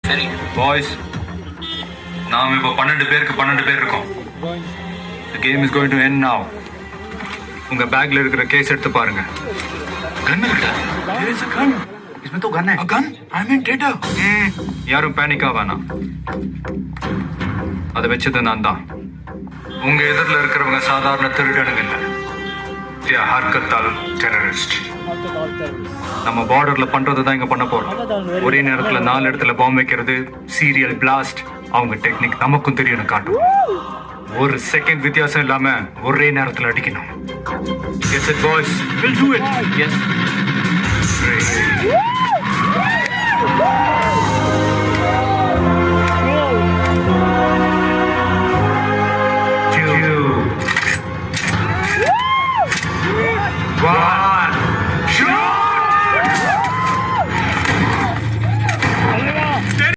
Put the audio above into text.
சரி பாய்ஸ், நாம இப்போ 12 பேர் இருக்கோம். The game is going to end now. உங்க பேக்ல இருக்கிற கேஸ் எடுத்து பாருங்க. गन है There is a gun. इसमें तो गन है. A gun? I'm in theater. யாரும் பேனிக் ஆவானா? அதை வச்சது நான் தான். உங்க எதிரில் இருக்கிறவங்க சாதாரண திருடனுங்க இல்லை. They are ஹர்கத்தால் டெரரிஸ்ட். நம்ம பார்டர்ல பண்றது தான் இங்க பண்ண போறோம். ஒரே நேரத்துல 4 இடத்துல பாம்பு வைக்கிறது, சீரியல் பிளாஸ்ட். அவங்க டெக்னிக் நமக்கும் தெரியும் காட்டும். ஒரு செகண்ட் வித்தியாசம் இல்லாம ஒரே நேரத்துல அடிக்கணும். Yes it boys, we'll do it. Yes. Great.